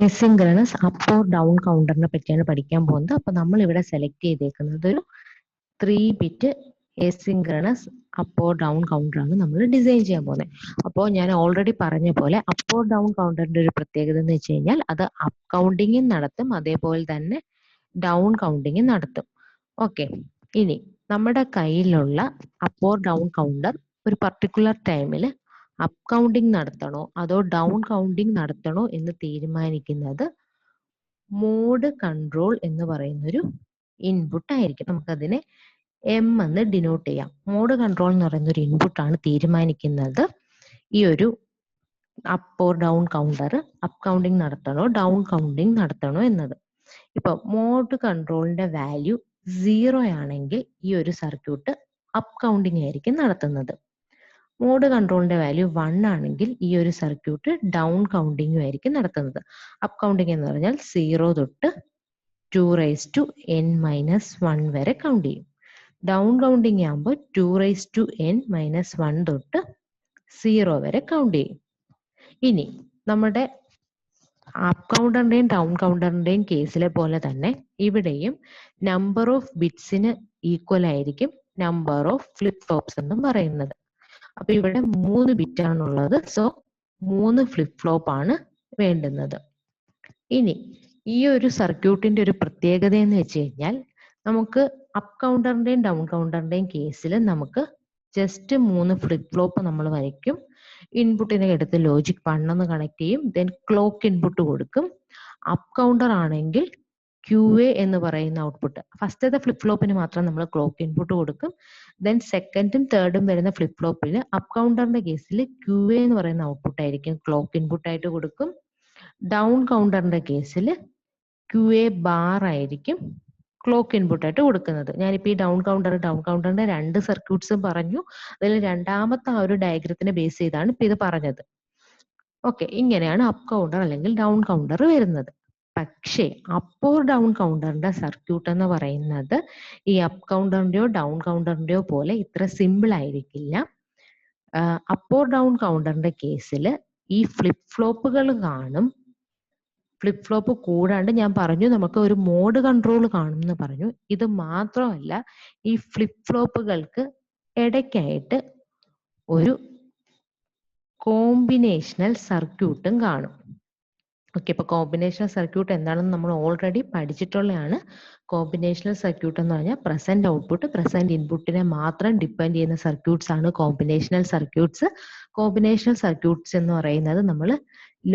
എസിൻക്രണസ് up or down കൗണ്ടറിനെ പറ്റിയാണ് പഠിക്കാൻ പോകുന്നത്. അപ്പൊ നമ്മൾ ഇവിടെ സെലക്ട് ചെയ്തേക്കുന്നത് ഒരു 3-ബിറ്റ് എസിൻക്രണസ് അപ്പ് ഓർ ഡൗൺ കൗണ്ടർ ആണ് നമ്മൾ ഡിസൈൻ ചെയ്യാൻ പോകുന്നത്. അപ്പോൾ ഞാൻ ഓൾറെഡി പറഞ്ഞ പോലെ അപ്പ് ഓർ ഡൗൺ കൗണ്ടറിന്റെ ഒരു പ്രത്യേകത എന്ന് വെച്ച് കഴിഞ്ഞാൽ അത് അപ്പ് കൗണ്ടിങ്ങും നടത്തും, അതേപോലെ തന്നെ ഡൗൺ കൗണ്ടിങ്ങും നടത്തും. ഓക്കെ, ഇനി നമ്മുടെ കയ്യിലുള്ള അപ്പ് ഓർ ഡൗൺ കൗണ്ടർ ഒരു പർട്ടിക്കുലർ ടൈമിൽ അപ്പ് കൗണ്ടിങ് നടത്തണോ അതോ ഡൗൺ കൗണ്ടിങ് നടത്തണോ എന്ന് തീരുമാനിക്കുന്നത് മോഡ് കൺട്രോൾ എന്ന് പറയുന്നൊരു ഇൻപുട്ട് ആയിരിക്കും. നമുക്കതിനെ എം എന്ന് ഡിനോട്ട് ചെയ്യാം. മോഡ് കൺട്രോൾ എന്ന് പറയുന്ന ഒരു ഇൻപുട്ട് ആണ് തീരുമാനിക്കുന്നത് ഈ ഒരു up or down counter up counting നടത്തണോ ഡൗൺ കൗണ്ടിങ് നടത്തണോ എന്നത്. ഇപ്പൊ മോഡ് കൺട്രോളിന്റെ വാല്യൂ 0 ആണെങ്കിൽ ഈ ഒരു സർക്യൂട്ട് അപ്പ് കൗണ്ടിങ് ആയിരിക്കും നടത്തുന്നത്. മോഡ് കൺട്രോളിന്റെ വാല്യൂ 1 ആണെങ്കിൽ ഈ ഒരു സർക്യൂട്ട് ഡൗൺ കൗണ്ടിങ്ങും ആയിരിക്കും നടത്തുന്നത്. അപ്പ് കൗണ്ടിങ് എന്ന് പറഞ്ഞാൽ 0 തൊട്ട് 2n-1 വരെ കൗണ്ട് ചെയ്യും. ഡൗൺ കൗണ്ടിങ് ആകുമ്പോൾ 2n-1 തൊട്ട് 0 വരെ കൗണ്ട് ചെയ്യും. ഇനി നമ്മുടെ അപ്പ് കൗണ്ടറിന്റെയും ഡൗൺ കൗണ്ടറിന്റെയും കേസിലെ പോലെ തന്നെ ഇവിടെയും നമ്പർ ഓഫ് ബിറ്റ്സിന് ഈക്വൽ ആയിരിക്കും നമ്പർ ഓഫ് ഫ്ലിപ്പ് ഫ്ലോപ്സ് എന്നും പറയുന്നത്. അപ്പൊ ഇവിടെ 3 ബിറ്റ് ആണുള്ളത്. സോ 3 ഫ്ലിപ്പ് ഫ്ലോപ്പ് ആണ് വേണ്ടുന്നത്. ഇനി ഈ ഒരു സർക്യൂട്ടിന്റെ ഒരു പ്രത്യേകത എന്ന് വെച്ച് കഴിഞ്ഞാൽ നമുക്ക് അപ്പ് കൗണ്ടറിന്റെയും ഡൗൺ കൗണ്ടറിന്റെയും കേസിൽ നമുക്ക് ജസ്റ്റ് 3 ഫ്ലിപ്പ് ഫ്ലോപ്പ് നമ്മൾ വരയ്ക്കും. ഇൻപുട്ടിനെ എടുത്ത് ലോജിക് 1 എന്ന് കണക്ട് ചെയ്യും. ദെൻ ക്ലോക്ക് ഇൻപുട്ട് കൊടുക്കും. അപ്പ് കൗണ്ടർ ആണെങ്കിൽ QA എന്ന് പറയുന്ന ഔട്ട്പുട്ട് ഫസ്റ്റത്തെ ഫ്ലിപ്പ് ഫ്ലോപ്പിന് മാത്രം നമ്മൾ ക്ലോക്ക് ഇൻപുട്ട് കൊടുക്കും. ദെൻ സെക്കൻഡും തേർഡും വരുന്ന ഫ്ലിപ്പ് ഫ്ലോപ്പിൽ അപ്പ് കൗണ്ടറിന്റെ കേസിൽ QA എന്ന് പറയുന്ന ഔട്ട്പുട്ട് ആയിരിക്കും ക്ലോക്ക് ഇൻപുട്ട് ആയിട്ട് കൊടുക്കും. ഡൗൺ കൗണ്ടറിന്റെ കേസിൽ QA ബാർ ആയിരിക്കും ക്ലോക്ക് ഇൻപുട്ട് ആയിട്ട് കൊടുക്കുന്നത്. ഞാനിപ്പോ ഈ ഡൗൺ കൗണ്ടറിന്റെ 2 സർക്യൂട്ട്സും പറഞ്ഞു. അതിൽ രണ്ടാമത്തെ ആ ഒരു ഡയഗ്രത്തിനെ ബേസ് ചെയ്താണ് ഇപ്പൊ ഇത് പറഞ്ഞത്. ഓക്കെ, ഇങ്ങനെയാണ് അപ്പ് കൗണ്ടർ അല്ലെങ്കിൽ ഡൗൺ കൗണ്ടർ വരുന്നത്. പക്ഷേ അപ്പ് ഓർ ഡൗൺ കൗണ്ടറിന്റെ സർക്യൂട്ട് എന്ന് പറയുന്നത് ഈ അപ്പ് കൗണ്ടറിന്റെയോ ഡൗൺ കൗണ്ടറിന്റെയോ പോലെ ഇത്ര സിമ്പിൾ ആയിരിക്കില്ല. അപ്പ് ഓർ ഡൗൺ കൗണ്ടറിന്റെ കേസിൽ ഈ ഫ്ലിപ്പ് ഫ്ലോപ്പുകൾ കാണും. ഫ്ലിപ്പ് ഫ്ലോപ്പ് കൂടാണ്ട് ഞാൻ പറഞ്ഞു നമുക്ക് ഒരു മോഡ് കൺട്രോൾ കാണും എന്ന് പറഞ്ഞു. ഇത് മാത്രമല്ല, ഈ ഫ്ലിപ്പ് ഫ്ലോപ്പുകൾക്ക് ഇടയ്ക്കായിട്ട് ഒരു കോമ്പിനേഷണൽ സർക്യൂട്ടും കാണും. ഓക്കെ, ഇപ്പൊ കോമ്പിനേഷണൽ സർക്യൂട്ട് എന്താണെന്ന് നമ്മൾ ഓൾറെഡി പഠിച്ചിട്ടുള്ളതാണ്. കോമ്പിനേഷണൽ സർക്യൂട്ട് എന്ന് പറഞ്ഞാൽ പ്രസന്റ് ഔട്ട്പുട്ട് പ്രസന്റ് ഇൻപുട്ടിനെ മാത്രം ഡിപ്പെൻഡ് ചെയ്യുന്ന സർക്യൂട്ട്സ് ആണ് കോമ്പിനേഷണൽ സർക്യൂട്ട്സ്. കോമ്പിനേഷണൽ സർക്യൂട്ട്സ് എന്ന് പറയുന്നത് നമ്മൾ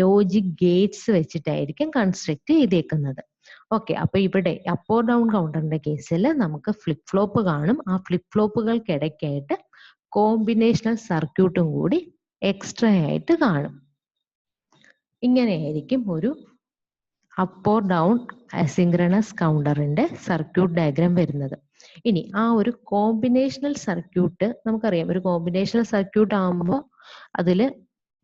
ലോജിക് ഗേറ്റ്സ് വെച്ചിട്ടായിരിക്കും കൺസ്ട്രക്ട് ചെയ്തേക്കുന്നത്. ഓക്കെ, അപ്പൊ ഇവിടെ അപ്പ് ഓർ ഡൗൺ കൗണ്ടറിന്റെ കേസിൽ നമുക്ക് ഫ്ലിപ്പ് ഫ്ലോപ്പ് കാണും. ആ ഫ്ലിപ്പ് ഫ്ലോപ്പുകൾക്ക് ഇടയ്ക്കായിട്ട് കോമ്പിനേഷണൽ സർക്യൂട്ടും കൂടി എക്സ്ട്രാ ആയിട്ട് കാണും. ഇങ്ങനെയായിരിക്കും ഒരു അപ്പ് ഓർ ഡൗൺ അസിൻക്രണസ് കൗണ്ടറിന്റെ സർക്യൂട്ട് ഡയഗ്രാം വരുന്നത്. ഇനി ആ ഒരു കോമ്പിനേഷണൽ സർക്യൂട്ട് നമുക്കറിയാം. ഒരു കോമ്പിനേഷണൽ സർക്യൂട്ട് ആകുമ്പോൾ അതില്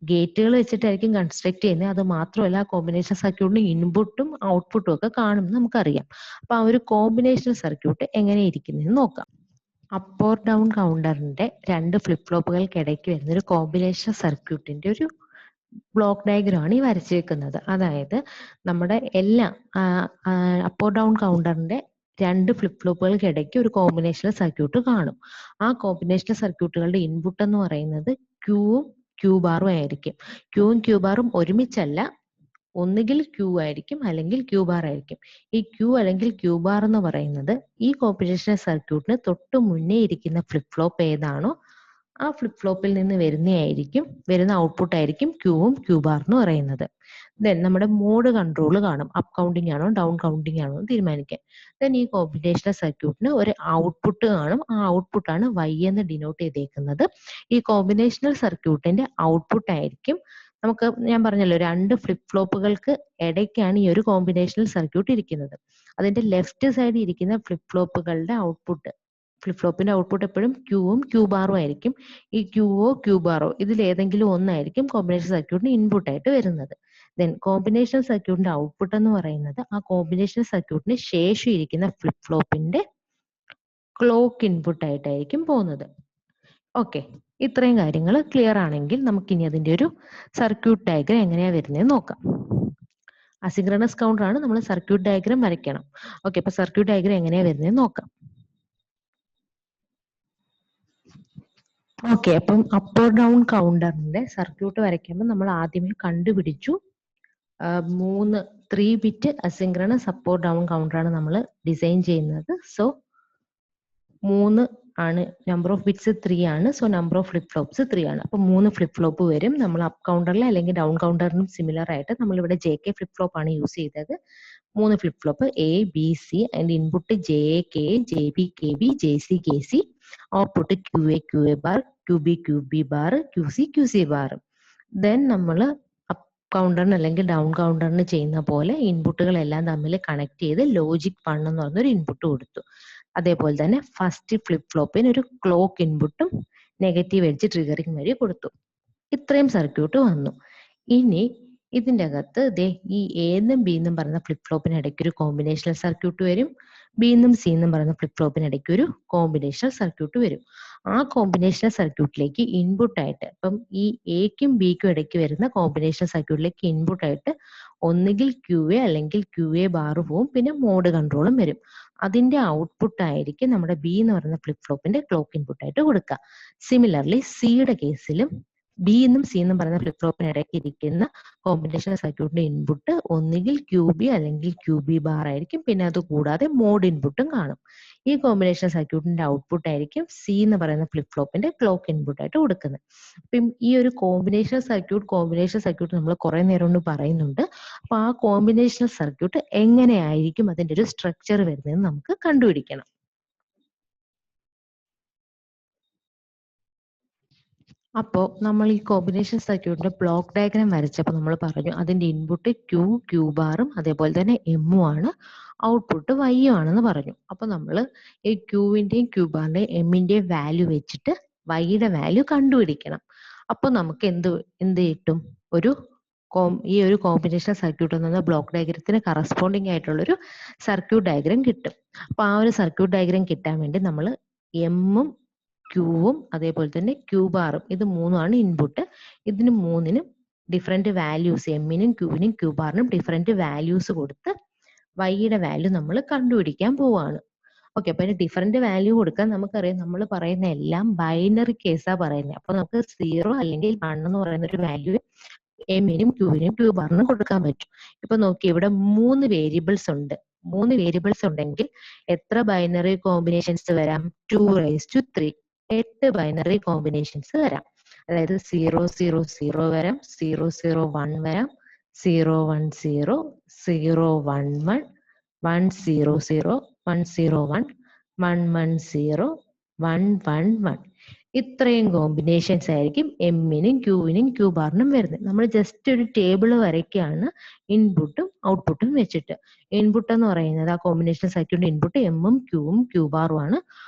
ഗേറ്റുകൾ വെച്ചിട്ടായിരിക്കും കൺസ്ട്രക്ട് ചെയ്യുന്നത്. അത് മാത്രമല്ല കോമ്പിനേഷൻ സർക്യൂട്ടിന് ഇൻപുട്ടും ഔട്ട്പുട്ടും ഒക്കെ കാണുമെന്ന് നമുക്കറിയാം. അപ്പൊ ആ ഒരു കോമ്പിനേഷണൽ സർക്യൂട്ട് എങ്ങനെ ഇരിക്കുന്നതെന്ന് നോക്കാം. അപ്പ് ഓർ ഡൗൺ കൗണ്ടറിന്റെ 2 ഫ്ലിപ്പ് ഫ്ലോപ്പുകൾക്കിടയ്ക്ക് വരുന്ന ഒരു കോമ്പിനേഷൻ സർക്യൂട്ടിന്റെ ഒരു ബ്ലോക്ക് ഡയഗ്രാം ആണ് ഈ വരച്ചേക്കുന്നത്. അതായത് നമ്മുടെ എല്ലാ അപ്പ് ഓർ ഡൗൺ കൗണ്ടറിന്റെ 2 ഫ്ലിപ്പ് ഫ്ലോപ്പുകൾക്ക് ഇടയ്ക്ക് ഒരു കോമ്പിനേഷണൽ സർക്യൂട്ട് കാണും. ആ കോമ്പിനേഷണൽ സർക്യൂട്ടുകളുടെ ഇൻപുട്ട് എന്ന് പറയുന്നത് ക്യൂവും ക്യൂ ബാറും ആയിരിക്കും. ക്യൂവും ക്യൂ ബാറും ഒരുമിച്ചല്ല, ഒന്നുകിൽ ക്യൂ ആയിരിക്കും അല്ലെങ്കിൽ ക്യൂ ബാർ ആയിരിക്കും. ഈ ക്യൂ അല്ലെങ്കിൽ ക്യൂ ബാർ എന്ന് പറയുന്നത് ഈ കോമ്പിനേഷണൽ സർക്യൂട്ടിന് തൊട്ട് മുന്നേ ഇരിക്കുന്ന ഫ്ലിപ്പ് ഫ്ലോപ്പ് ഏതാണോ ആ ഫ്ലിപ്പ് ഫ്ലോപ്പിൽ നിന്ന് വരുന്ന ഔട്ട്പുട്ട് ആയിരിക്കും ക്യൂവും ക്യൂ ബാർ എന്ന് പറയുന്നത്. ദെൻ നമ്മുടെ മോഡ് കൺട്രോൾ കാണും. അപ്പ് കൗണ്ടിങ് ആണോ ഡൗൺ കൗണ്ടിങ് ആണോ എന്ന് തീരുമാനിക്കാൻ. ദെൻ ഈ കോമ്പിനേഷണൽ സർക്യൂട്ടിന് ഒരു ഔട്ട്പുട്ട് കാണും. ആ ഔട്ട്പുട്ടാണ് Y എന്ന് ഡിനോട്ട് ചെയ്തേക്കുന്നത്. ഈ കോമ്പിനേഷണൽ സർക്യൂട്ടിന്റെ ഔട്ട്പുട്ട് ആയിരിക്കും നമുക്ക്, ഞാൻ പറഞ്ഞല്ലോ 2 ഫ്ലിപ്പ് ഫ്ലോപ്പുകൾക്ക് ഇടയ്ക്കാണ് ഈ ഒരു കോമ്പിനേഷണൽ സർക്യൂട്ട് ഇരിക്കുന്നത്. അതിന്റെ ലെഫ്റ്റ് സൈഡിൽ ഇരിക്കുന്ന ഫ്ലിപ്പ് ഫ്ലോപ്പുകളുടെ ഔട്ട്പുട്ട്, ഫ്ലിപ്പ് ഫ്ലോപ്പിന്റെ ഔട്ട്പുട്ട് എപ്പോഴും ക്യൂവും ക്യൂ ബാറും ആയിരിക്കും. ഈ ക്യൂവോ ക്യൂ ബാറോ ഇതിൽ ഏതെങ്കിലും ഒന്നായിരിക്കും കോമ്പിനേഷൻ സർക്യൂട്ടിന് ഇൻപുട്ട് ആയിട്ട് വരുന്നത്. ദെൻ കോമ്പിനേഷൻ സർക്യൂട്ടിന്റെ ഔട്ട്പുട്ട് എന്ന് പറയുന്നത് ആ കോമ്പിനേഷൻ സർക്യൂട്ടിന് ശേഷം ഇരിക്കുന്ന ഫ്ലിപ്പ് ഫ്ലോപ്പിന്റെ ക്ലോക്ക് ഇൻപുട്ട് ആയിട്ടായിരിക്കും പോകുന്നത്. ഓക്കെ, ഇത്രയും കാര്യങ്ങൾ ക്ലിയർ ആണെങ്കിൽ നമുക്കിനി അതിന്റെ ഒരു സർക്യൂട്ട് ഡയഗ്രാം എങ്ങനെയാ വരുന്നത് നോക്കാം. അസിൻക്രണസ് കൗണ്ടർ ആണ്, നമ്മൾ സർക്യൂട്ട് ഡയഗ്രാം വരയ്ക്കണം. ഓക്കെ, അപ്പൊ സർക്യൂട്ട് ഡയഗ്രാം എങ്ങനെയാ വരുന്നത് നോക്കാം. ഓക്കെ, അപ്പം അപ്പ് ഓർ ഡൗൺ കൗണ്ടറിന്റെ സർക്യൂട്ട് വരയ്ക്കുമ്പോൾ നമ്മൾ ആദ്യമേ കണ്ടുപിടിച്ചു 3 bit asynchronous up or down കൗണ്ടറാണ് നമ്മൾ ഡിസൈൻ ചെയ്യുന്നത്. സോ 3 ആണ്, നമ്പർ ഓഫ് ബിറ്റ്സ് 3 ആണ്. So number of flip flops 3 ആണ്. അപ്പൊ 3 ഫ്ലിപ്പ് ഫ്ലോപ്പ് വരും. നമ്മൾ അപ്പ് കൗണ്ടറിൽ അല്ലെങ്കിൽ ഡൗൺ കൗണ്ടറിനും സിമിലർ ആയിട്ട് നമ്മൾ ഇവിടെ JK ഫ്ലിപ്പ് ഫ്ലോപ്പ് ആണ് യൂസ് ചെയ്തത്. 3 ഫ്ലിപ്പ് ഫ്ലോപ്പ് ABC അതിന്റെ input JK, JB, KB, JC, KC, output QA bar, QB bar, QC bar. Then നമ്മൾ അപ്പ് കൗണ്ടറിന് അല്ലെങ്കിൽ ഡൗൺ കൗണ്ടറിന് ചെയ്യുന്ന പോലെ ഇൻപുട്ടുകളെല്ലാം തമ്മിൽ കണക്ട് ചെയ്ത് ലോജിക് 1 എന്ന് പറഞ്ഞൊരു ഇൻപുട്ട് കൊടുത്തു. അതേപോലെ തന്നെ ഫസ്റ്റ് ഫ്ലിപ്പ് ഫ്ലോപ്പിന് ഒരു ക്ലോക്ക് ഇൻപുട്ടും നെഗറ്റീവ് എഡ്ജ് ട്രിഗറിങ് വഴി കൊടുത്തു. ഇത്രയും സർക്യൂട്ട് വന്നു. ഇനി ഇതിന്റെ അകത്ത് ഈ എന്നും ബി എന്നും പറയുന്ന ഫ്ലിപ്പ് ഫ്ലോപ്പിന് ഇടയ്ക്ക് ഒരു കോമ്പിനേഷണൽ സർക്യൂട്ട് വരും. ബി എന്നും സി എന്നും പറയുന്ന ഫ്ലിപ്പ് ഫ്ലോപ്പിന് ഇടയ്ക്ക് ഒരു കോമ്പിനേഷണൽ സർക്യൂട്ട് വരും. ആ കോമ്പിനേഷണൽ സർക്യൂട്ടിലേക്ക് ഇൻപുട്ട് ആയിട്ട്, ഇപ്പം ഈ എക്കും ബിക്കും ഇടയ്ക്ക് വരുന്ന കോമ്പിനേഷണൽ സർക്യൂട്ടിലേക്ക് ഇൻപുട്ട് ആയിട്ട് ഒന്നുകിൽ QA അല്ലെങ്കിൽ QA ബാർ പോവും, പിന്നെ മോഡ് കൺട്രോളും വരും. അതിന്റെ ഔട്ട്പുട്ട് ആയിരിക്കും നമ്മുടെ ബി എന്ന് പറയുന്ന ഫ്ലിപ്പ് ഫ്ലോപ്പിന്റെ ക്ലോക്ക് ഇൻപുട്ട് ആയിട്ട് കൊടുക്കുക. സിമിലർലി സിയുടെ കേസിലും ബി എന്നും സി എന്നും പറയുന്ന ഫ്ലിപ്പ് ഫ്ലോപ്പിന് ഇടയ്ക്ക് ഇരിക്കുന്ന കോമ്പിനേഷൻ സർക്യൂട്ടിന്റെ ഇൻപുട്ട് ഒന്നുകിൽ QB അല്ലെങ്കിൽ QB ബാർ ആയിരിക്കും, പിന്നെ അത് കൂടാതെ മോഡ് ഇൻപുട്ടും കാണും. ഈ കോമ്പിനേഷൻ സർക്യൂട്ടിന്റെ ഔട്ട്പുട്ട് ആയിരിക്കും സി എന്ന് പറയുന്ന ഫ്ലിപ്പ് ഫ്ലോപ്പിന്റെ ക്ലോക്ക് ഇൻപുട്ട് ആയിട്ട് കൊടുക്കുന്നത്. അപ്പം ഈ ഒരു കോമ്പിനേഷൻ സർക്യൂട്ട് നമ്മൾ കുറെ നേരം കൊണ്ട് പറയുന്നുണ്ട്. അപ്പൊ ആ കോമ്പിനേഷൻ സർക്യൂട്ട് എങ്ങനെയായിരിക്കും അതിന്റെ ഒരു സ്ട്രക്ചർ വരുന്നതെന്ന് നമുക്ക് കണ്ടുപിടിക്കണം. അപ്പോൾ നമ്മൾ ഈ കോമ്പിനേഷൻ സർക്യൂട്ടിന്റെ ബ്ലോക്ക് ഡയഗ്രാം വരച്ചപ്പോൾ നമ്മൾ പറഞ്ഞു അതിന്റെ ഇൻപുട്ട് Q ബാറും അതേപോലെ തന്നെ എമ്മും ആണ്, ഔട്ട്പുട്ട് വൈയും ആണെന്ന് പറഞ്ഞു. അപ്പൊ നമ്മൾ ഈ ക്യൂവിന്റെയും ക്യൂ ബാറിന്റെയും എമ്മിന്റെയും വാല്യൂ വെച്ചിട്ട് വൈയുടെ വാല്യൂ കണ്ടുപിടിക്കണം. അപ്പൊ നമുക്ക് എന്ത് കിട്ടും? ഈ ഒരു കോമ്പിനേഷൻ സർക്യൂട്ട് എന്ന ബ്ലോക്ക് ഡയഗ്രത്തിന് കറസ്പോണ്ടിങ് ആയിട്ടുള്ള ഒരു സർക്യൂട്ട് ഡയഗ്രാം കിട്ടും. അപ്പൊ ആ ഒരു സർക്യൂട്ട് ഡയഗ്രാം കിട്ടാൻ വേണ്ടി നമ്മൾ എമ്മും ക്യൂവും അതേപോലെ തന്നെ ക്യൂ ബാറും, ഇത് മൂന്നുമാണ് ഇൻപുട്ട്. ഇതിന് മൂന്നിനും ഡിഫറെന്റ് വാല്യൂസ്, എമ്മിനും ക്യൂവിനും ക്യൂ ബാറിനും ഡിഫറെന്റ് വാല്യൂസ് കൊടുത്ത് വൈയുടെ വാല്യൂ നമ്മൾ കണ്ടുപിടിക്കാൻ പോവാണ്. ഓക്കെ, അപ്പൊ ഡിഫറെന്റ് വാല്യൂ കൊടുക്കാൻ നമുക്കറിയാം, നമ്മൾ പറയുന്ന എല്ലാം ബൈനറി കേസാ പറയുന്നത്. അപ്പൊ നമുക്ക് 0 അല്ലെങ്കിൽ 1 എന്ന് പറയുന്ന ഒരു വാല്യൂ എമ്മിനും ക്യൂവിനും ക്യൂ ബാറിനും കൊടുക്കാൻ പറ്റും. ഇപ്പൊ നോക്കി, ഇവിടെ 3 വേരിയബിൾസ് ഉണ്ട്. 3 വേരിയബിൾസ് ഉണ്ടെങ്കിൽ എത്ര ബൈനറി കോമ്പിനേഷൻസ് വരാം? 2⁻3. 8 ബൈനറി കോമ്പിനേഷൻസ് വരാം. അതായത് 000 വരാം, 001 വരാം, 010, 011, 100, 101, 110, 111. ഇത്രയും കോമ്പിനേഷൻസ് ആയിരിക്കും എമ്മിനും ക്യൂവിനും ക്യൂ ബാറിനും വരുന്നത്. നമ്മൾ ജസ്റ്റ് ഒരു ടേബിൾ വരയ്ക്കുകയാണ് ഇൻപുട്ടും ഔട്ട്പുട്ടും വെച്ചിട്ട്. ഇൻപുട്ട് എന്ന് പറയുന്നത് ആ കോമ്പിനേഷൻ സർക്യൂട്ടിന്റെ ഇൻപുട്ട് എമ്മും ക്യൂവും ക്യൂ ബാറും ആണ്,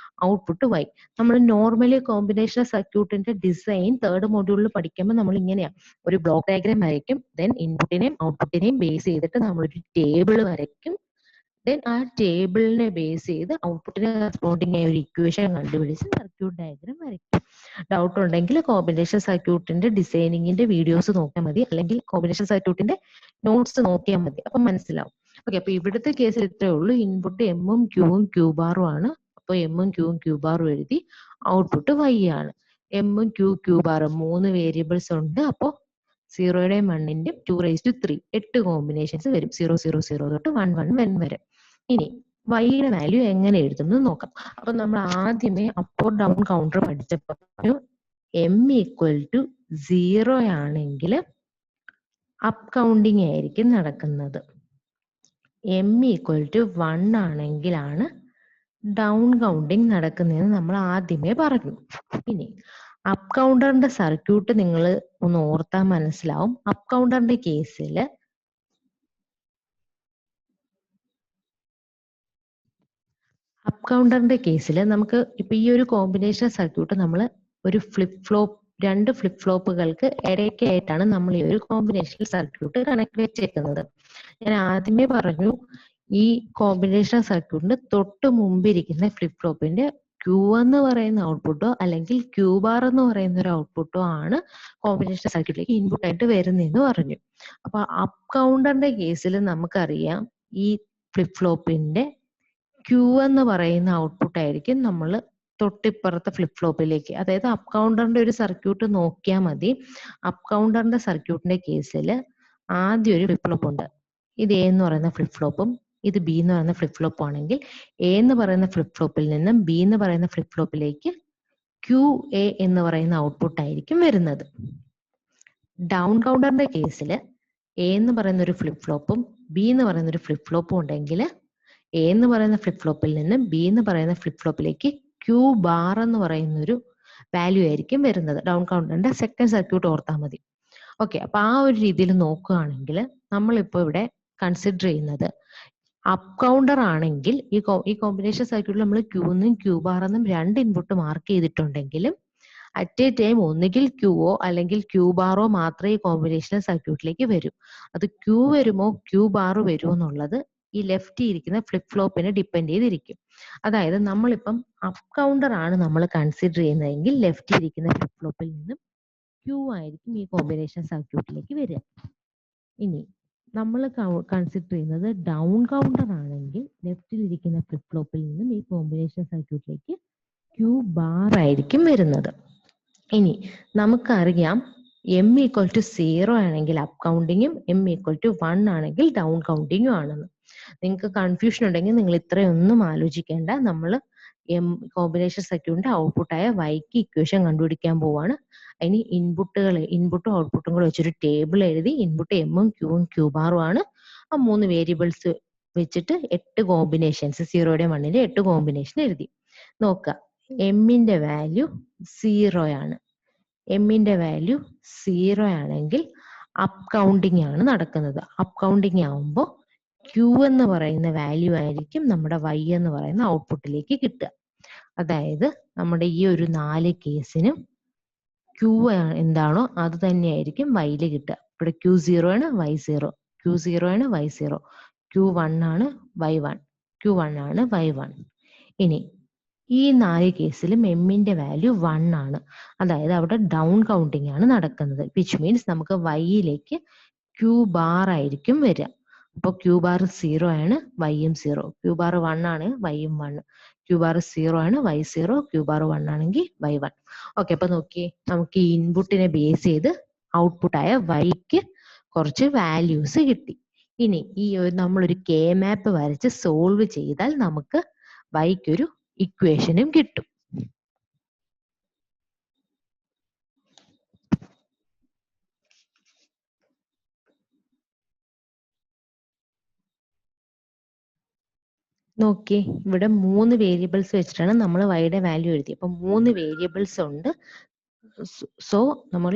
ഔട്ട്പുട്ട് വൈ. നമ്മൾ നോർമലി കോമ്പിനേഷൻ സർക്യൂട്ടിന്റെ ഡിസൈൻ 3rd മൊഡ്യൂളിൽ പഠിക്കുമ്പോൾ നമ്മൾ ഇങ്ങനെയാണ് ഒരു ബ്ലോക്ക് ഡയഗ്രാം വരയ്ക്കും, ദെൻ ഇൻപുട്ടിനെയും ഔട്ട്പുട്ടിനെയും ബേസ് ചെയ്തിട്ട് നമ്മളൊരു ടേബിൾ വരയ്ക്കും, ദെൻ ആ ടേബിളിനെ ബേസ് ചെയ്ത് ഔട്ട്പുട്ടിനെ കറസ്പോണ്ടിങ് ആയ ഒരു ഇക്വേഷൻ കണ്ടുപിടിച്ച് സർക്യൂട്ട് ഡയഗ്രാം വരയ്ക്കും. ഡൗട്ട് ഉണ്ടെങ്കിൽ കോമ്പിനേഷൻ സർക്യൂട്ടിന്റെ ഡിസൈനിങ്ങിന്റെ വീഡിയോസ് നോക്കിയാൽ മതി, അല്ലെങ്കിൽ കോമ്പിനേഷൻ സർക്യൂട്ടിന്റെ നോട്ട്സ് നോക്കിയാൽ മതി, അപ്പൊ മനസ്സിലാവും. ഓക്കെ, അപ്പൊ ഇവിടുത്തെ കേസിൽ ഇത്രേ ഉള്ളൂ. ഇൻപുട്ട് എമ്മും ക്യൂവും ക്യൂ ബാറും ആണ്. അപ്പൊ എമ്മും ക്യൂവും ക്യൂ ബാറും എഴുതി, ഔട്ട്പുട്ട് വൈ ആണ്. എമ്മും ക്യൂ ബാറും 3 വേരിയബിൾസ് ഉണ്ട്. അപ്പോ 0യുടെയും 1ന്റെയും 2⁻3 8 കോമ്പിനേഷൻസ് വരും. 000 തൊട്ട് 111 വരെ. ഇനി വൈയുടെ വാല്യൂ എങ്ങനെ എഴുതുന്നത് നോക്കാം. അപ്പൊ നമ്മൾ ആദ്യമേ അപ്പ് ഓർ ഡൗൺ കൗണ്ടർ പഠിച്ചപ്പോൾ എം = 0 ആണെങ്കിൽ അപ്പ് കൗണ്ടിങ് ആയിരിക്കും നടക്കുന്നത്. എം = 1 ആണെങ്കിലാണ് ഡൗൺ കൗണ്ടിങ് നടക്കുന്നതെന്ന് നമ്മൾ ആദ്യമേ പറഞ്ഞു. ഇനി അപ്പ് കൗണ്ടറിന്റെ സർക്യൂട്ട് നിങ്ങൾ ഒന്ന് ഓർത്താൽ മനസ്സിലാവും. അപ്പ് കൗണ്ടറിന്റെ കേസിൽ നമുക്ക് ഇപ്പൊ ഈ ഒരു കോമ്പിനേഷൻ സർക്യൂട്ട് നമ്മൾ ഒരു രണ്ട് ഫ്ലിപ്പ് ഫ്ലോപ്പുകൾക്ക് ഇടയ്ക്കായിട്ടാണ് നമ്മൾ ഈ ഒരു കോമ്പിനേഷൻ സർക്യൂട്ട് കണക്ട് വെച്ചേക്കുന്നത്. ഞാൻ ആദ്യമേ പറഞ്ഞു, ഈ കോമ്പിനേഷൻ സർക്യൂട്ടിന് തൊട്ട് മുമ്പിരിക്കുന്ന ഫ്ലിപ്പ് ഫ്ലോപ്പിന്റെ ക്യൂ എന്ന് പറയുന്ന ഔട്ട്പുട്ടോ അല്ലെങ്കിൽ ക്യൂ ബാർ എന്ന് പറയുന്ന ഒരു ഔട്ട്പുട്ടോ ആണ് കോമ്പിനേഷൻ സർക്യൂട്ടിലേക്ക് ഇൻപുട്ട് ആയിട്ട് വരുന്നതെന്ന് പറഞ്ഞു. അപ്പൊ അപ്പ് കൗണ്ടറിന്റെ കേസിൽ നമുക്കറിയാം ഈ ഫ്ലിപ്പ് ഫ്ലോപ്പിന്റെ ക്യൂ എന്ന് പറയുന്ന ഔട്ട്പുട്ട് ആയിരിക്കും നമ്മൾ തൊട്ടിപ്പുറത്തെ ഫ്ലിപ്പ് ഫ്ലോപ്പിലേക്ക്, അതായത് അപ്പ് കൗണ്ടറിന്റെ ഒരു സർക്യൂട്ട് നോക്കിയാൽ മതി. അപ്പ് കൗണ്ടറിന്റെ സർക്യൂട്ടിന്റെ കേസിൽ ആദ്യം ഒരു ഫ്ലിപ്പ് ഫ്ലോപ്പ് ഉണ്ട്. ഇത് എ എന്ന് പറയുന്ന ഫ്ലിപ്പ് ഫ്ലോപ്പും ഇത് ബി എന്ന് പറയുന്ന ഫ്ലിപ്പ് ഫ്ലോപ്പും ആണെങ്കിൽ എ എന്ന് പറയുന്ന ഫ്ലിപ്പ് ഫ്ലോപ്പിൽ നിന്നും ബി എന്ന് പറയുന്ന ഫ്ലിപ്പ് ഫ്ലോപ്പിലേക്ക് ക്യൂ എ എന്ന് പറയുന്ന ഔട്ട്പുട്ട് ആയിരിക്കും വരുന്നത്. ഡൗൺ കൗണ്ടറിന്റെ കേസിൽ എ എന്ന് പറയുന്ന ഒരു ഫ്ലിപ്പ് ഫ്ലോപ്പും ബി എന്ന് പറയുന്ന ഒരു ഫ്ലിപ്പ് ഫ്ലോപ്പും ഉണ്ടെങ്കിൽ എ എന്ന് പറയുന്ന ഫ്ലിപ്പ് ഫ്ലോപ്പിൽ നിന്ന് ബി എന്ന് പറയുന്ന ഫ്ലിപ്പ് ഫ്ലോപ്പിലേക്ക് ക്യൂ ബാർ എന്ന് പറയുന്ന ഒരു വാല്യൂ ആയിരിക്കും വരുന്നത്. ഡൗൺ കൗണ്ടറിന്റെ സെക്കൻഡ് സർക്യൂട്ട് ഓർത്താൽ മതി. ഓക്കെ, അപ്പൊ ആ ഒരു രീതിയിൽ നോക്കുകയാണെങ്കിൽ നമ്മളിപ്പോ ഇവിടെ കൺസിഡർ ചെയ്യുന്നത് അപ്പ് കൗണ്ടർ ആണെങ്കിൽ ഈ കോമ്പിനേഷൻ സർക്യൂട്ടിൽ നമ്മൾ ക്യൂ എന്നും ക്യൂ ബാർ എന്നും രണ്ട് ഇൻപുട്ട് മാർക്ക് ചെയ്തിട്ടുണ്ടെങ്കിലും അറ്റ് എ ടൈം ഒന്നുകിൽ ക്യൂओ അല്ലെങ്കിൽ ക്യൂ ബാറോ മാത്രമേ ഈ കോമ്പിനേഷൻ സർക്യൂട്ടിലേക്ക് വരൂ. അത് ക്യൂ വരുമോ ക്യൂ ബാർ വരുമോ എന്നുള്ളത് ഈ ലെഫ്റ്റ് ഇരിക്കുന്ന ഫ്ലിപ്പ് ഫ്ലോപ്പിനെ ഡിപ്പെൻഡ് ചെയ്തിരിക്കും. അതായത് നമ്മളിപ്പം അപ്പ് കൗണ്ടർ ആണ് നമ്മൾ കൺസിഡർ ചെയ്യുന്നതെങ്കിൽ ലെഫ്റ്റ് ഇരിക്കുന്ന ഫ്ലിപ്പ് ഫ്ലോപ്പിൽ നിന്നും ക്യൂ ആയിരിക്കും ഈ കോമ്പിനേഷൻ സർക്യൂട്ടിലേക്ക് വരിക. ഇനി നമ്മൾ കൺസിഡർ ചെയ്യുന്നത് ഡൗൺ കൗണ്ടർ ആണെങ്കിൽ ലെഫ്റ്റിൽ ഇരിക്കുന്ന ഫ്ലിപ്പ് ഫ്ലോപ്പിൽ നിന്നും ഈ കോമ്പിനേഷൻ സർക്യൂട്ടിലേക്ക് ക്യൂ ബാർ ആയിരിക്കും വരുന്നത്. ഇനി നമുക്കറിയാം എം ഈക്വൽ ടു 0 ആണെങ്കിൽ അപ്പ് കൗണ്ടിങ്ങും എം ഈക്വൽ ടു 1 ആണെങ്കിൽ ഡൗൺ കൗണ്ടിങ്ങും ആണെന്ന്. നിങ്ങൾക്ക് കൺഫ്യൂഷൻ ഉണ്ടെങ്കിൽ നിങ്ങൾ ഇത്രയൊന്നും ആലോചിക്കേണ്ട. നമ്മൾ കോമ്പിനേഷൻ സർക്യൂട്ടിന്റെ ഔട്ട്പുട്ടായ വൈക്ക് ഇക്വേഷൻ കണ്ടുപിടിക്കാൻ പോവാണ്. അതിന് ഇൻപുട്ടും ഔട്ട്പുട്ടും കൂടെ വെച്ചൊരു ടേബിൾ എഴുതി ഇൻപുട്ട് എമ്മും ക്യൂവും ക്യൂ ബാറും ആണ്. ആ 3 വേരിയബിൾസ് വെച്ചിട്ട് 8 കോമ്പിനേഷൻസ് 0യുടെയും 1ന്റെയും 8 കോമ്പിനേഷൻ എഴുതി നോക്കുക. എമ്മിന്റെ വാല്യൂ 0 ആണ്. എമ്മിന്റെ വാല്യൂ 0 ആണെങ്കിൽ അപ്പ് കൗണ്ടിങ് ആണ് നടക്കുന്നത്. അപ്പ് കൗണ്ടിങ് ആവുമ്പോൾ ക്യൂ എന്ന് പറയുന്ന വാല്യൂ ആയിരിക്കും നമ്മുടെ വൈ എന്ന് പറയുന്ന ഔട്ട്പുട്ടിലേക്ക് കിട്ടുക. അതായത് നമ്മുടെ ഈ ഒരു 4 കേസിനും ക്യൂ എന്താണോ അത് തന്നെയായിരിക്കും വൈയിൽ കിട്ടുക. ഇവിടെ ക്യൂ 0 ആണ് വൈ 0, ക്യൂ 0 ആണ് വൈ 0, ക്യൂ 1 ആണ് വൈ 1, ക്യൂ 1 ആണ് വൈ 1. ഇനി ഈ 4 കേസിലും എമ്മിന്റെ വാല്യൂ 1 ആണ്. അതായത് അവിടെ ഡൗൺ കൗണ്ടിങ് ആണ് നടക്കുന്നത്. വിച്ച് മീൻസ് നമുക്ക് വൈയിലേക്ക് ക്യൂ ബാർ ആയിരിക്കും വരിക. അപ്പോൾ ക്യൂ ബാർ 0 ആണ് വൈയും 0, ക്യൂ ബാർ 1 ആണ് വൈയും 1, ക്യൂ ബാർ 0 ആണ് വൈ 0, ക്യൂ ബാർ 1 ആണെങ്കിൽ വൈ 1. ഓക്കെ, അപ്പൊ നോക്കിയേ, നമുക്ക് ഈ ഇൻപുട്ടിനെ ബേസ് ചെയ്ത് ഔട്ട്പുട്ടായ വൈക്ക് കുറച്ച് വാല്യൂസ് കിട്ടി. ഇനി ഈ നമ്മളൊരു കെ മാപ്പ് വരച്ച് സോൾവ് ചെയ്താൽ നമുക്ക് വൈക്കൊരു ഇക്വേഷനും കിട്ടും. നോക്കി, ഇവിടെ 3 വേരിയബിൾസ് വെച്ചിട്ടാണ് നമ്മൾ വൈയുടെ വാല്യൂ എഴുതി. അപ്പൊ 3 വേരിയബിൾസ് ഉണ്ട്. സോ നമ്മൾ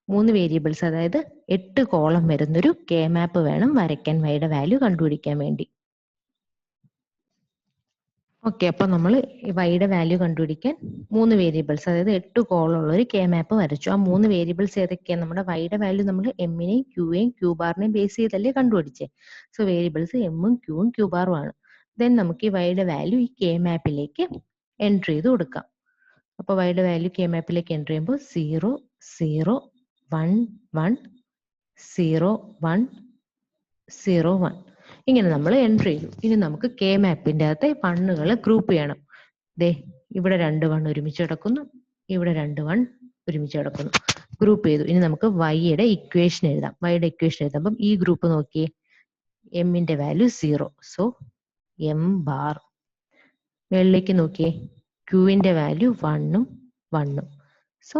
3 വേരിയബിൾസ്, അതായത് 8 കോളം വരുന്നൊരു കെ മാപ്പ് വേണം വരയ്ക്കാൻ വൈയുടെ വാല്യൂ കണ്ടുപിടിക്കാൻ വേണ്ടി. ഓക്കെ, അപ്പൊ നമ്മൾ വൈയുടെ വാല്യൂ കണ്ടുപിടിക്കാൻ 3 വേരിയബിൾസ്, അതായത് 8 കോളം ഉള്ള ഒരു കെ മാപ്പ് വരച്ചു. ആ 3 വേരിയബിൾസ് ഏതൊക്കെയാണ്? നമ്മുടെ വൈയുടെ വാല്യൂ നമ്മൾ എമ്മിനെയും ക്യൂയെയും ക്യൂ ബാറിനെയും ബേസ് ചെയ്തല്ലേ കണ്ടുപിടിച്ചേ. സോ വേരിയബിൾസ് എമ്മും ക്യൂവും ക്യൂ ബാറും ആണ്. ദെൻ നമുക്ക് ഈ വൈയുടെ വാല്യൂ ഈ കെ മാപ്പിലേക്ക് എൻട്രി ചെയ്ത് കൊടുക്കാം. അപ്പൊ വൈയുടെ വാല്യൂ കെ മാപ്പിലേക്ക് എൻട്രി ചെയ്യുമ്പോൾ 0 0 1 1 0 1 0 1 ഇങ്ങനെ നമ്മൾ എൻട്രി ചെയ്തു. ഇനി നമുക്ക് കെ മാപ്പിന്റെ അകത്തെ വണ്ണുകൾ ഗ്രൂപ്പ് ചെയ്യണം. ദേ ഇവിടെ 2 1 ഒരുമിച്ച് കിടക്കുന്നു, ഇവിടെ 2 1 ഒരുമിച്ച് കിടക്കുന്നു. ഗ്രൂപ്പ് ചെയ്തു. ഇനി നമുക്ക് വൈയുടെ ഇക്വേഷൻ എഴുതാം. വൈയുടെ ഇക്വേഷൻ എഴുതുമ്പം ഈ ഗ്രൂപ്പ് നോക്കിയേ, എമ്മിന്റെ വാല്യൂ 0, സോ എം ബാർ. മുകളിലേക്ക് നോക്കിയേ, ക്യൂവിന്റെ വാല്യൂ 1 1, സോ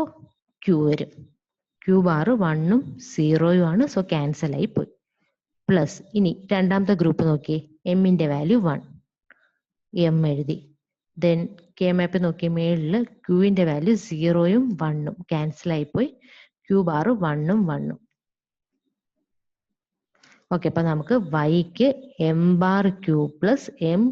ക്യൂ വരും. ക്യൂ ബാർ 1 0 ആണ്, സോ ക്യാൻസൽ ആയി പോയി. പ്ലസ് ഇനി രണ്ടാമത്തെ ഗ്രൂപ്പ് നോക്കിയേ, എമ്മിന്റെ വാല്യൂ 1, എം എഴുതി. ദെൻ കെ മാപ്പ് നോക്കിയ മേളില് ക്യൂവിന്റെ വാല്യൂ 0 1 ക്യാൻസൽ ആയി പോയി. Q bar 1 1. ഓക്കെ, അപ്പൊ നമുക്ക് വൈക്ക് M bar Q plus M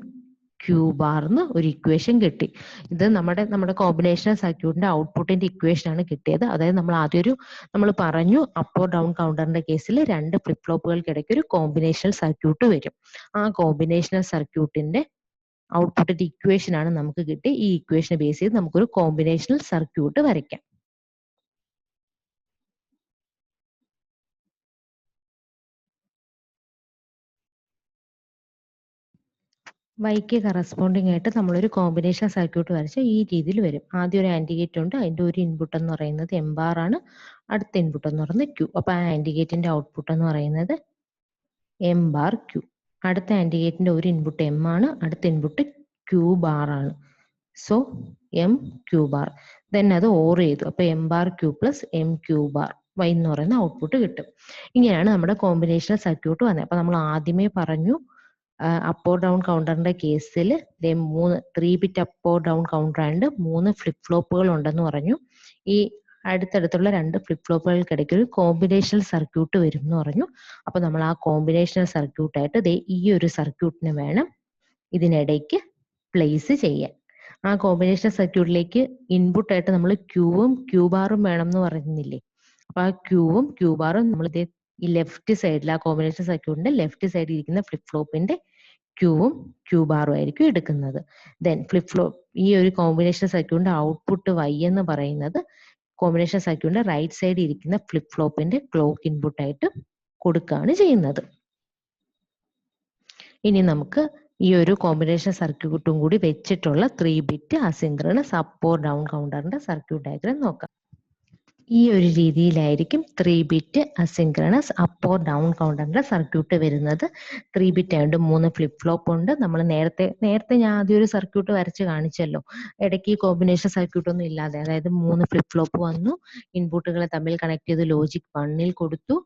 Q ബാർന്ന് ഒരു ഇക്വേഷൻ കിട്ടി. ഇത് നമ്മുടെ കോമ്പിനേഷൻ സർക്യൂട്ടിന്റെ ഔട്ട്പുട്ടിന്റെ ഇക്വേഷൻ ആണ് കിട്ടിയത്. അതായത് നമ്മൾ പറഞ്ഞു അപ്പ് ഓർ ഡൗൺ കൗണ്ടറിന്റെ കേസിൽ 2 ഫ്ലിപ്പ് ഫ്ലോപ്പുകൾക്കിടയ്ക്ക് ഒരു കോമ്പിനേഷണൽ സർക്യൂട്ട് വരും. ആ കോമ്പിനേഷണൽ സർക്യൂട്ടിന്റെ ഔട്ട്പുട്ടിന്റെ ഇക്വേഷൻ ആണ് നമുക്ക് കിട്ടി. ഈ ഇക്വേഷൻ ബേസ് ചെയ്ത് നമുക്കൊരു കോമ്പിനേഷണൽ സർക്യൂട്ട് വരയ്ക്കാം. വൈക്ക് കറസ്പോണ്ടിങ് ആയിട്ട് നമ്മളൊരു കോമ്പിനേഷൻ സർക്യൂട്ട് വരച്ചാൽ ഈ രീതിയിൽ വരും. ആദ്യം ഒരു ആൻഡ് ഗേറ്റ് ഉണ്ട്, അതിന്റെ ഒരു ഇൻപുട്ട് എന്ന് പറയുന്നത് എം ബാർ ആണ്, അടുത്ത ഇൻപുട്ട് എന്ന് പറയുന്നത് ക്യൂ. അപ്പൊ ആ ആൻഡ് ഗേറ്റിന്റെ ഔട്ട്പുട്ട് എന്ന് പറയുന്നത് എം ബാർ ക്യൂ. അടുത്ത ആൻഡ് ഗേറ്റിന്റെ ഒരു ഇൻപുട്ട് എം ആണ്, അടുത്ത ഇൻപുട്ട് ക്യൂ ബാർ ആണ്. So M Q bar. Then അത് ഓർ ചെയ്തു. അപ്പൊ M bar Q plus M Q bar Y എന്ന് പറയുന്ന ഔട്ട്പുട്ട് കിട്ടും. ഇങ്ങനെയാണ് നമ്മുടെ കോമ്പിനേഷണൽ സർക്യൂട്ട് വന്നത്. അപ്പൊ നമ്മൾ ആദ്യമേ പറഞ്ഞു അപ്പ് ഓർ ഡൗൺ കൗണ്ടറിന്റെ കേസിൽ 3 bit up or down counter and 3 flip ഫ്ലോപ്പുകൾ ഉണ്ടെന്ന് പറഞ്ഞു. ഈ അടുത്തടുത്തുള്ള 2 ഫ്ലിപ്പ് ഫ്ലോപ്പുകൾക്കിടയ്ക്ക് ഒരു കോമ്പിനേഷണൽ സർക്യൂട്ട് വരും എന്ന് പറഞ്ഞു. അപ്പൊ നമ്മൾ ആ കോമ്പിനേഷണൽ സർക്യൂട്ടായിട്ട് ഈ ഒരു സർക്യൂട്ടിന് വേണം ഇതിനിടയ്ക്ക് പ്ലേസ് ചെയ്യാൻ. ആ കോമ്പിനേഷണൽ സർക്യൂട്ടിലേക്ക് ഇൻപുട്ട് ആയിട്ട് നമ്മൾ ക്യൂവും ക്യൂ ബാറും വേണം എന്ന് പറഞ്ഞില്ലേ. അപ്പൊ ആ ക്യൂവും ക്യൂ ബാറും നമ്മൾ ഈ ലെഫ്റ്റ് സൈഡിൽ, ആ കോമ്പിനേഷൻ സർക്യൂട്ടിന്റെ ലെഫ്റ്റ് സൈഡിൽ ഇരിക്കുന്ന ഫ്ലിപ്പ് ഫ്ലോപ്പിന്റെ ക്യൂവും ക്യൂ ബാറും ആയിരിക്കും എടുക്കുന്നത്. ദെൻ ഫ്ലിപ്പ് ഫ്ലോപ്പ്, ഈ ഒരു കോമ്പിനേഷൻ സർക്യൂട്ടിന്റെ ഔട്ട്പുട്ട് വൈ എന്ന് പറയുന്നത് കോമ്പിനേഷൻ സർക്യൂട്ടിന്റെ റൈറ്റ് സൈഡിൽ ഇരിക്കുന്ന ഫ്ലിപ്പ് ഫ്ലോപ്പിന്റെ ക്ലോക്ക് ഇൻപുട്ട് ആയിട്ട് കൊടുക്കുകയാണ് ചെയ്യുന്നത്. ഇനി നമുക്ക് ഈ ഒരു കോമ്പിനേഷൻ സർക്യൂട്ടും കൂടി വെച്ചിട്ടുള്ള 3 bit asynchronous up or down കൗണ്ടറിന്റെ സർക്യൂട്ട് ഡയഗ്രം നോക്കാം. ഈ ഒരു രീതിയിലായിരിക്കും 3 bit asynchronous up or down കൗണ്ടറിന്റെ സർക്യൂട്ട് വരുന്നത്. 3 ബിറ്റ് ആയതുകൊണ്ട് 3 ഫ്ലിപ്പ് ഫ്ലോപ്പ് ഉണ്ട്. നമ്മൾ നേരത്തെ ഞാൻ ആദ്യം ഒരു സർക്യൂട്ട് വരച്ച് കാണിച്ചല്ലോ. ഇടയ്ക്ക് ഈ കോമ്പിനേഷൻ സർക്യൂട്ട് ഒന്നും ഇല്ലാതെ, അതായത് 3 ഫ്ലിപ്പ് ഫ്ലോപ്പ് വന്നു, ഇൻപുട്ടുകളെ തമ്മിൽ കണക്ട് ചെയ്ത് ലോജിക് 1ൽ കൊടുത്തു,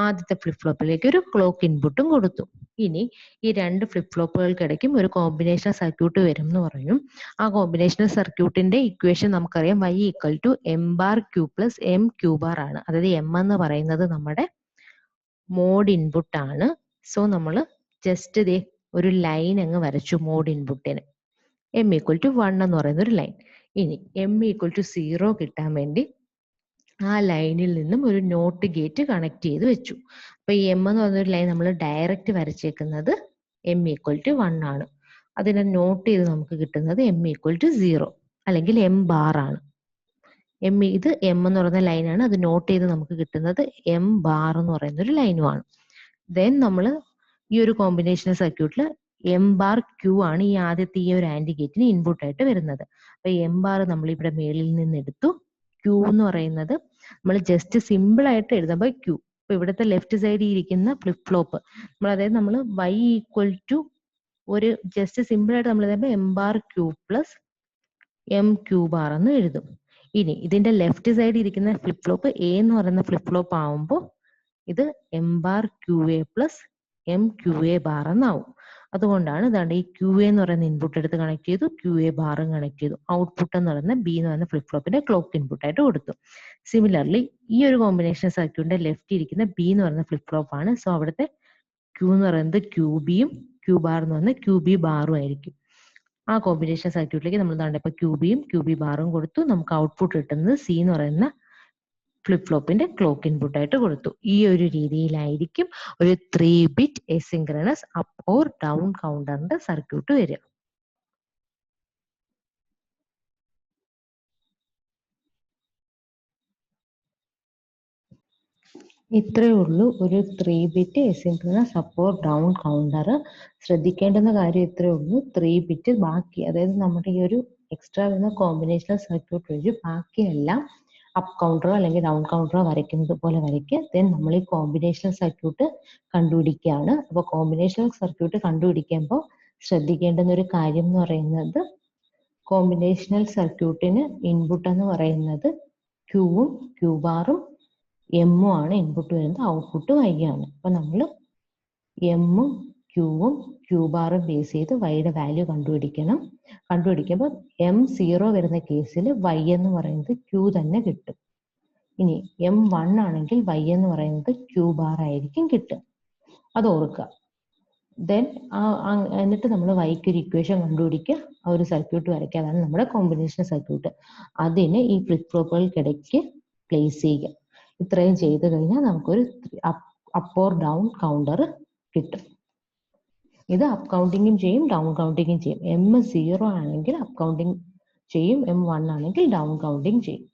ആദ്യത്തെ ഫ്ലിപ്പ് ഫ്ലോപ്പിലേക്ക് ഒരു ക്ലോക്ക് ഇൻപുട്ടും കൊടുത്തു. ഇനി ഈ 2 ഫ്ലിപ്പ് ഫ്ലോപ്പുകൾക്കിടയ്ക്കും ഒരു കോമ്പിനേഷൻ സർക്യൂട്ട് വരും എന്ന് പറഞ്ഞു. ആ കോമ്പിനേഷണൽ സർക്യൂട്ടിന്റെ ഇക്വേഷൻ നമുക്കറിയാം, y equal to M bar Q plus M Q bar ആണ്. അതായത് എം എന്ന് പറയുന്നത് നമ്മുടെ മോഡ് ഇൻപുട്ട് ആണ്. സോ നമ്മൾ ജസ്റ്റ് ഒരു ലൈൻ അങ്ങ് വരച്ചു മോഡ് ഇൻപുട്ടിന്. എം ഈക്വൽ ടു 1 എന്ന് പറയുന്ന ഒരു ലൈൻ. ഇനി എം ഈക്വൽ ടു 0 കിട്ടാൻ വേണ്ടി ആ ലൈനിൽ നിന്നും ഒരു നോട്ട് ഗേറ്റ് കണക്ട് ചെയ്ത് വെച്ചു. അപ്പൊ ഈ എം എന്ന് പറയുന്ന ഒരു ലൈൻ നമ്മൾ ഡയറക്റ്റ് വരച്ചേക്കുന്നത് എം ഈക്വൽ ടു 1 ആണ്. അതിനെ നോട്ട് ചെയ്ത് നമുക്ക് കിട്ടുന്നത് എം ഈക്വൽ ടു 0 അല്ലെങ്കിൽ എം ബാർ ആണ്. ഇത് എം എന്ന് പറയുന്ന ലൈനാണ്. അത് നോട്ട് ചെയ്ത് നമുക്ക് കിട്ടുന്നത് എം ബാർ എന്ന് പറയുന്ന ഒരു ലൈനുമാണ്. ദെൻ നമ്മൾ ഈ ഒരു കോമ്പിനേഷൻ സർക്യൂട്ടിൽ എം ബാർ ക്യൂ ആണ് ഈ ആദ്യത്തെ ഈ ഒരു ആൻഡ് ഗേറ്റിന് ഇൻപുട്ട് ആയിട്ട് വരുന്നത്. അപ്പൊ എം ബാർ നമ്മൾ ഇവിടെ മേളിൽ നിന്ന് എടുത്തു. ക്യൂ എന്ന് പറയുന്നത് നമ്മൾ ജസ്റ്റ് സിമ്പിൾ ആയിട്ട് എഴുതുമ്പോൾ ക്യൂ. അപ്പൊ ഇവിടുത്തെ ലെഫ്റ്റ് സൈഡിൽ ഇരിക്കുന്ന ഫ്ലിപ്പ് ഫ്ലോപ്പ് അതായത് നമ്മൾ y ഈക്വൽ ടു ഒരു ജസ്റ്റ് സിമ്പിൾ ആയിട്ട് നമ്മൾ എഴുതുമ്പോൾ M bar Q plus M Q bar എന്ന് എഴുതും. ഇനി ഇതിന്റെ ലെഫ്റ്റ് സൈഡിൽ ഇരിക്കുന്ന ഫ്ലിപ്പ് ഫ്ലോപ്പ് എ എന്ന് പറയുന്ന ഫ്ലിപ്പ് ഫ്ലോപ്പ് ആവുമ്പോൾ ഇത് M bar Q A plus M Q A bar എന്നാവും. അതുകൊണ്ടാണ് ഇതാണ്ട് ഈ ക്യൂ എ എന്ന് പറയുന്ന ഇൻപുട്ട് എടുത്ത് കണക്ട് ചെയ്തു, ക്യൂ എ ബാറും കണക്ട് ചെയ്തു. ഔട്ട്പുട്ട് എന്ന് പറയുന്ന ബി എന്ന് പറയുന്ന ഫ്ലിപ്പ് ഫ്ലോപ്പിന്റെ ക്ലോക്ക് ഇൻപുട്ട് ആയിട്ട് കൊടുത്തു. സിമിലർലി ഈ ഒരു കോമ്പിനേഷൻ സർക്യൂട്ടിന്റെ ലെഫ്റ്റ് ഇരിക്കുന്ന ബി എന്ന് പറയുന്ന ഫ്ലിപ്പ് ഫ്ലോപ്പ് ആണ്. സോ അവിടുത്തെ ക്യൂ എന്ന് പറയുന്നത് ക്യൂ ബിയും ക്യൂ ബാർ എന്ന് പറയുന്നത് ക്യൂ ബി ബാറും ആയിരിക്കും. ആ കോമ്പിനേഷൻ സർക്യൂട്ടിലേക്ക് നമ്മൾ ഇപ്പൊ ക്യൂ ബിയും ക്യൂ ബി ബാറും കൊടുത്തു. നമുക്ക് ഔട്ട്പുട്ട് കിട്ടുന്നത് സി എന്ന് പറയുന്ന ഫ്ലിപ്പ് ഫ്ലോപ്പിന്റെ ക്ലോക്ക് ഇൻപുട്ട് ആയിട്ട് കൊടുത്തു. ഈ ഒരു രീതിയിലായിരിക്കും ഒരു 3 bit asynchronous up or down കൗണ്ടറിന്റെ സർക്യൂട്ട് വരിക. ഇത്രയേ ഉള്ളൂ ഒരു 3 bit asynchronous up or down counter. ശ്രദ്ധിക്കേണ്ടുന്ന കാര്യം ഇത്രയേ ഉള്ളൂ. 3 ബിറ്റ് ബാക്കി, അതായത് നമ്മുടെ ഈ ഒരു എക്സ്ട്രാ വരുന്ന കോമ്പിനേഷണൽ സർക്യൂട്ട് വഴി ബാക്കിയെല്ലാം അപ്പ് കൗണ്ടറോ അല്ലെങ്കിൽ ഡൗൺ കൗണ്ടറോ വരയ്ക്കുന്നത് പോലെ വരയ്ക്കുക. ദെൻ നമ്മൾ ഈ കോമ്പിനേഷണൽ സർക്യൂട്ട് കണ്ടുപിടിക്കുകയാണ്. അപ്പോൾ കോമ്പിനേഷണൽ സർക്യൂട്ട് കണ്ടുപിടിക്കുമ്പോൾ ശ്രദ്ധിക്കേണ്ടുന്ന ഒരു കാര്യം എന്ന് പറയുന്നത്, കോമ്പിനേഷണൽ സർക്യൂട്ടിന് ഇൻപുട്ട് എന്ന് പറയുന്നത് ക്യൂവും ക്യൂ ബാറും എമ്മും ആണ് ഇൻപുട്ട് വരുന്നത്, ഔട്ട്പുട്ട് വൈ ആണ്. അപ്പൊ നമ്മൾ എമ്മും ക്യൂവും ക്യൂ ബാറും ബേസ് ചെയ്ത് വൈയുടെ വാല്യൂ കണ്ടുപിടിക്കുമ്പോൾ എം 0 വരുന്ന കേസിൽ വൈ എന്ന് പറയുന്നത് ക്യൂ തന്നെ കിട്ടും. ഇനി എം 1 ആണെങ്കിൽ വൈ എന്ന് പറയുന്നത് ക്യൂ ബാർ ആയിരിക്കും കിട്ടുക. അത് ഓർക്കുക. ദെൻ എന്നിട്ട് നമ്മൾ വൈക്ക് ഒരു ഇക്വേഷൻ കണ്ടുപിടിക്കുക, ആ ഒരു സർക്യൂട്ട് വരയ്ക്കുക. അതാണ് നമ്മുടെ കോമ്പിനേഷൻ സർക്യൂട്ട്. അതിന് ഈ ഫ്ലിപ്പ് ഫ്ലോപ്പുകൾക്കിടയ്ക്ക് പ്ലേസ് ചെയ്യുക. ഇത്രയും ചെയ്ത് കഴിഞ്ഞാൽ നമുക്കൊരു അപ്പ് ഓർ ഡൗൺ കൗണ്ടർ കിട്ടും. ഇത് അപ്പ് കൗണ്ടിങ്ങും ചെയ്യും ഡൗൺ കൗണ്ടിങ്ങും ചെയ്യും. M 0 ആണെങ്കിൽ അപ്പ് കൗണ്ടിങ് ചെയ്യും, M 1 ആണെങ്കിൽ ഡൗൺ കൗണ്ടിങ് ചെയ്യും.